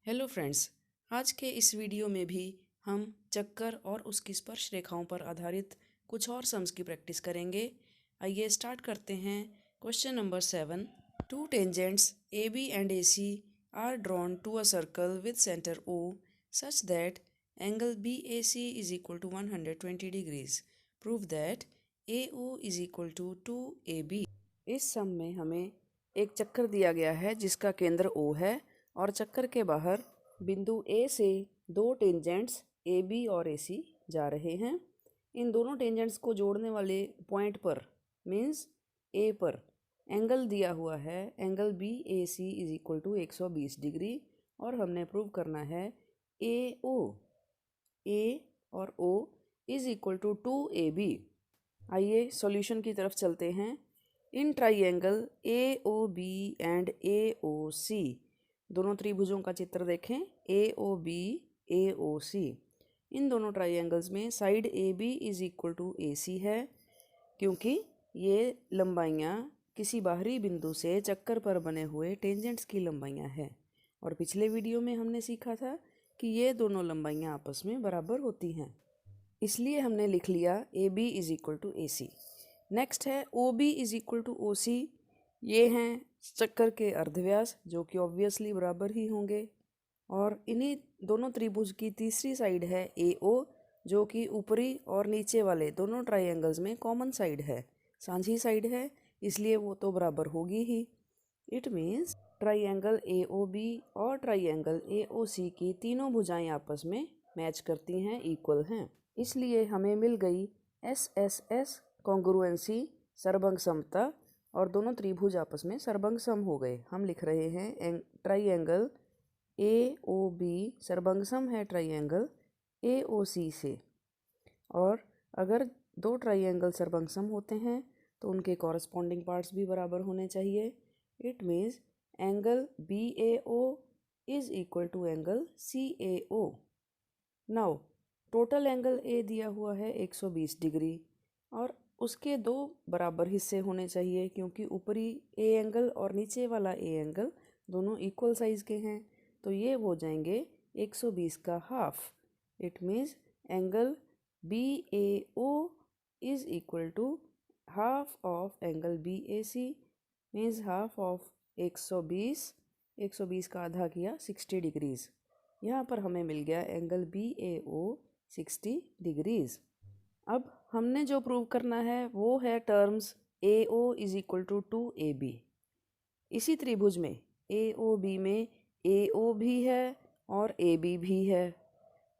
Hello friends, आज के इस वीडियो में भी हम चक्कर और उसकी स्पर्श रेखाओं पर आधारित कुछ और सम्स की प्रैक्टिस करेंगे। आइए स्टार्ट करते हैं। Question number 7। Two tangents A B and A C are drawn to a circle with centre O such that angle B A C is equal to 120 degrees. Prove that A O is equal to 2AB। इस सम में हमें एक चक्कर दिया गया है जिसका केंद्र O है और चक्कर के बाहर बिंदु ए से दो टेंजेंट्स ए बी और ए सी जा रहे हैं। इन दोनों टेंजेंट्स को जोड़ने वाले पॉइंट पर मीन्स ए पर एंगल दिया हुआ है, angle B A C is equal to 120 degree. और हमने प्रूव करना है ए और ओ इज इक्वल टू 2AB। आइए सॉल्यूशन की तरफ चलते हैं। In triangle A O B and A O C, दोनों त्रिभुजों का चित्र देखें, ए ओ बी ए ओ सी। इन दोनों ट्राइएंगल्स में side A B is equal to A C है, क्योंकि ये लंबाइयाँ किसी बाहरी बिंदु से चक्कर पर बने हुए टेंजेंट्स की लंबाइयाँ हैं। और पिछले वीडियो में हमने सीखा था कि ये दोनों लंबाइयाँ आपस में बराबर होती हैं, इसलिए हमने लिख लिया A B is equal to A C. Next है O B is equal to O C. ये हैं चक्कर के अर्धव्यास जो कि ऑब्वियसली बराबर ही होंगे। और इन्हीं दोनों त्रिभुज की तीसरी साइड है ए ओ, जो कि ऊपरी और नीचे वाले दोनों ट्राइएंगल्स में कॉमन साइड है, साझी साइड है, इसलिए वो तो बराबर होगी ही। It means triangle A O B और ट्राइएंगल ए ओ सी की तीनों भुजाएं आपस में मैच करती हैं, इक्वल हैं। इसलिए हमें मिल गई S S S congruency, Sarvabhang समता, और दोनों त्रिभुज आपस में सर्वभंग सम हो गए। हम लिख रहे हैं triangle A O B Sarvabhang सम है ट्राइएंगल ए ओ सी से। और अगर दो ट्राइएंगल सर्वभंग सम होते हैं तो उनके कॉरस्पॉन्डिंग पार्ट्स भी बराबर होने चाहिए। It means angle B A O is equal to angle C A O. Now total angle A दिया हुआ है 120 डिग्री और उसके दो बराबर हिस्से होने चाहिए, क्योंकि ऊपरी ए एंगल और नीचे वाला ए एंगल दोनों इक्वल साइज़ के हैं, तो ये हो जाएंगे 120 का half. It means angle B A O is equal to half of angle B A C, means half of 120। 120 का आधा किया 60 डिग्रीज़। यहाँ पर हमें मिल गया angle B A O 60 degrees. अब हमने जो प्रूव करना है वो है terms A O is equal to 2AB। इसी त्रिभुज में ए ओ बी में ए ओ भी है और ए बी भी है,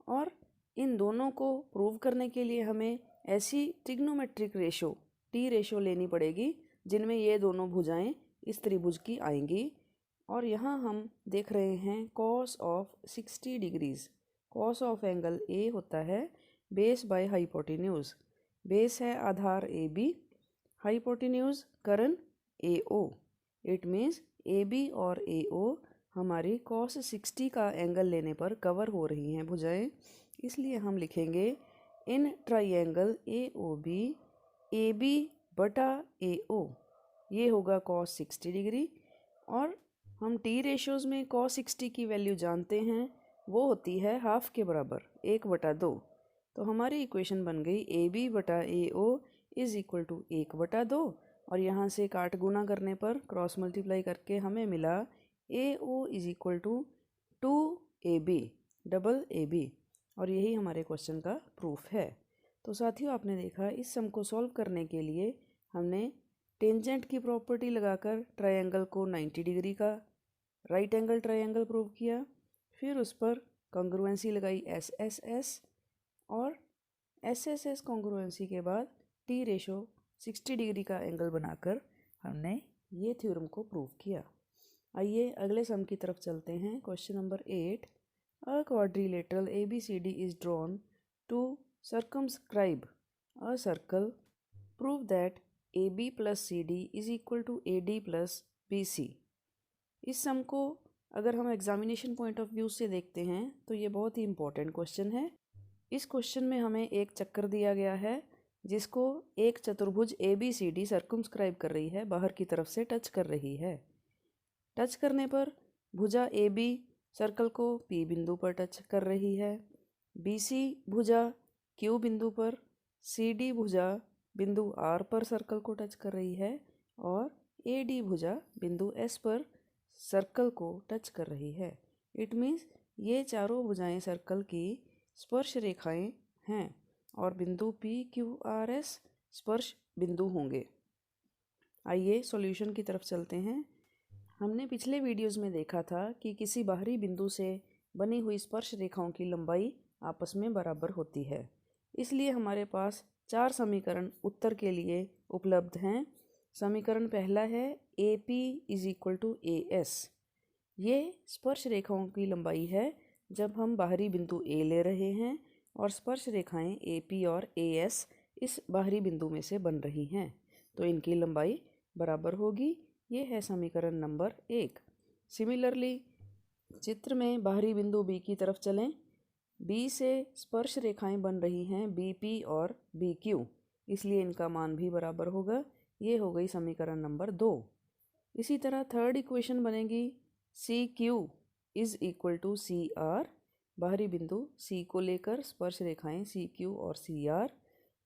और इन दोनों को प्रूव करने के लिए हमें ऐसी ट्रिग्नोमेट्रिक रेशो टी रेशो लेनी पड़ेगी जिनमें ये दोनों भुजाएं इस त्रिभुज की आएंगी। और यहाँ हम देख रहे हैं cos of 60 degrees. Cos of angle A होता है बेस बाय हाइपोटेन्यूज। बेस है आधार ए बी, हाइपोटेन्यूज कर्ण A O. It means A B और ए ओ हमारी कॉस 60 का एंगल लेने पर कवर हो रही हैं भुजाएं, इसलिए हम लिखेंगे इन ट्राइएंगल ए ओ बी बटा ए ओ, ये होगा कॉस 60 डिग्री। और हम टी रेशोज़ में कॉस 60 की वैल्यू जानते हैं, वो होती है हाफ के बराबर 1/2। तो हमारी इक्वेशन बन गई ए बी बटा ए ओ इज इक्वल टू 1/2, और यहाँ से काट गुना करने पर क्रॉस मल्टीप्लाई करके हमें मिला A O is equal to 2AB, double A B. और यही हमारे क्वेश्चन का प्रूफ है। तो साथियों, आपने देखा इस सम को सॉल्व करने के लिए हमने टेंजेंट की प्रॉपर्टी लगाकर ट्रायंगल को 90 डिग्री का राइट एंगल ट्रायंगल प्रूव किया, फिर उस पर कॉन्ग्रुएंसी लगाई एस एस एस, और एस एस एस कॉन्ग्रुएंसी के बाद टी रेशो 60 डिग्री का एंगल बनाकर हमने ये थ्योरम को प्रूव किया। आइए अगले सम की तरफ चलते हैं। Question number 8। A quadrilateral A B C D is drawn to circumscribe a circle. Prove that A B plus C D is equal to A D plus B C. इस sum को अगर हम एग्जामिनेशन पॉइंट ऑफ व्यू से देखते हैं तो ये बहुत ही इंपॉर्टेंट क्वेश्चन है। इस क्वेश्चन में हमें एक चक्कर दिया गया है जिसको एक चतुर्भुज A B C D circumscribe कर रही है, बाहर की तरफ से टच कर रही है। टच करने पर भुजा ए बी सर्कल को P बिंदु पर टच कर रही है। BC भुजा Q बिंदु पर, CD भुजा बिंदु R पर सर्कल को टच कर रही है और AD भुजा बिंदु S पर सर्कल को टच कर रही है। इट मीन्स ये चारों भुजाएं सर्कल की स्पर्श रेखाएं हैं और बिंदु PQRS स्पर्श बिंदु होंगे। आइए सॉल्यूशन की तरफ चलते हैं। हमने पिछले वीडियोस में देखा था कि किसी बाहरी बिंदु से बनी हुई स्पर्श रेखाओं की लंबाई आपस में बराबर होती है। इसलिए हमारे पास 4 समीकरण उत्तर के लिए उपलब्ध हैं। समीकरण पहला है AP = AS। ये स्पर्श रेखाओं की लंबाई है जब हम बाहरी बिंदु A ले रहे हैं और स्पर्श रेखाएं AP और AS इस बाहरी बिंदु में से बन रही हैं, तो इनकी लंबाई बराबर होगी। ये है समीकरण नंबर 1। सिमिलरली चित्र में बाहरी बिंदु B की तरफ चलें। B से स्पर्श रेखाएं बन रही हैं BP और BQ, इसलिए इनका मान भी बराबर होगा। ये हो गई समीकरण नंबर 2। इसी तरह थर्ड इक्वेशन बनेगी CQ = CR। बाहरी बिंदु C को लेकर स्पर्श रेखाएं CQ और CR।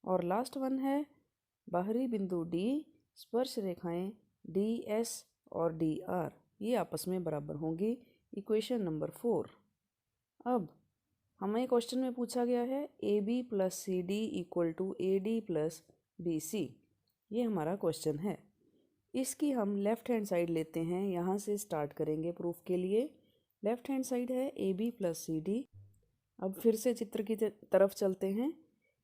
और लास्ट वन है बाहरी बिंदु D, स्पर्श रेखाएं DS और DR, ये आपस में बराबर होंगी। Equation number 4। अब हमें क्वेश्चन में पूछा गया है AB + CD = AD + BC। ये हमारा क्वेश्चन है। इसकी हम लेफ़्ट हैंड साइड लेते हैं। यहाँ से स्टार्ट करेंगे प्रूफ के लिए। लेफ़्ट हैंड साइड है AB + CD। अब फिर से चित्र की तरफ चलते हैं।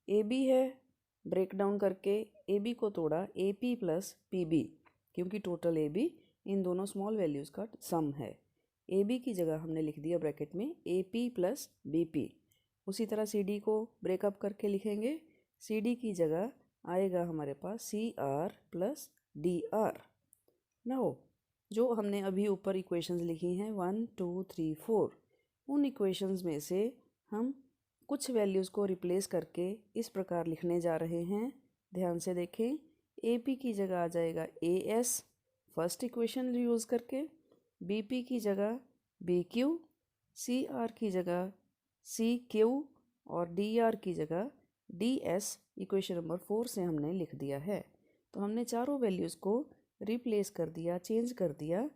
AB है, ब्रेक डाउन करके AB को तोड़ा AP + PB, क्योंकि टोटल AB इन दोनों स्मॉल वैल्यूज़ का सम है। AB की जगह हमने लिख दिया ब्रैकेट में AP + BP। उसी तरह CD को ब्रेकअप करके लिखेंगे। CD की जगह आएगा हमारे पास CR + DR। नाउ जो हमने अभी ऊपर इक्वेशंस लिखी हैं 1 2 3 4, उन इक्वेशंस में से हम कुछ वैल्यूज़ को रिप्लेस करके इस प्रकार लिखने जा रहे हैं। ध्यान से देखें। AP की जगह आ जाएगा AS फर्स्ट इक्वेशन यूज़ करके, BP की जगह BQ, CR की जगह CQ और DR की जगह DS इक्वेशन नंबर 4 से हमने लिख दिया है। तो हमने चारों वैल्यूज़ को रिप्लेस कर दिया, चेंज कर दिया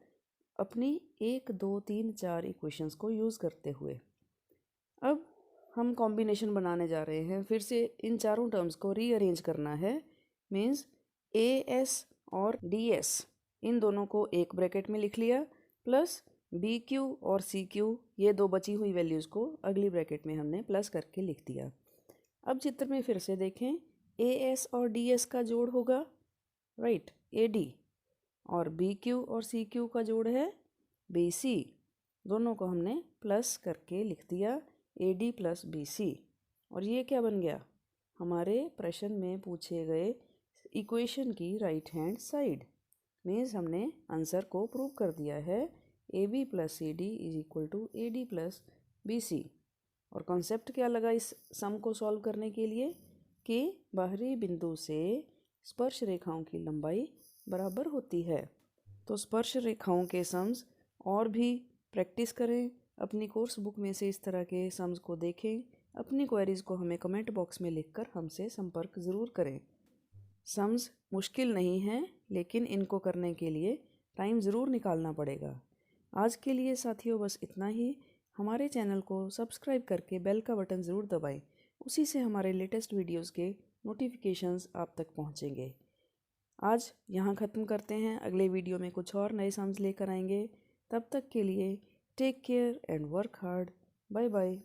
अपनी 1 2 3 4 इक्वेशंस को यूज़ करते हुए। अब हम कॉम्बिनेशन बनाने जा रहे हैं। फिर से इन चारों टर्म्स को रीअरेंज करना है। मीन्स AS और DS इन दोनों को एक ब्रैकेट में लिख लिया, प्लस BQ और CQ ये दो बची हुई वैल्यूज़ को अगली ब्रैकेट में हमने प्लस करके लिख दिया। अब चित्र में फिर से देखें। AS और DS का जोड़ होगा राइट AD, और BQ और CQ का जोड़ है BC। दोनों को हमने प्लस करके लिख दिया AD + BC। और ये क्या बन गया? हमारे प्रश्न में पूछे गए इक्वेशन की राइट हैंड साइड। मीन्स हमने आंसर को प्रूव कर दिया है। AB + CD = AD + BC। और कॉन्सेप्ट क्या लगा इस सम को सॉल्व करने के लिए कि बाहरी बिंदु से स्पर्श रेखाओं की लंबाई बराबर होती है। तो स्पर्श रेखाओं के सम्स और भी प्रैक्टिस करें। अपनी कोर्स बुक में से इस तरह के सम्स को देखें। अपनी क्वेरीज़ को हमें कमेंट बॉक्स में लिखकर हमसे संपर्क ज़रूर करें। सम्स मुश्किल नहीं हैं, लेकिन इनको करने के लिए टाइम ज़रूर निकालना पड़ेगा। आज के लिए साथियों बस इतना ही। हमारे चैनल को सब्सक्राइब करके बेल का बटन ज़रूर दबाएं। उसी से हमारे लेटेस्ट वीडियोस के नोटिफिकेशंस आप तक पहुंचेंगे। आज यहाँ ख़त्म करते हैं। अगले वीडियो में कुछ और नए सम्स लेकर आएंगे। तब तक के लिए take care and work hard. Bye bye.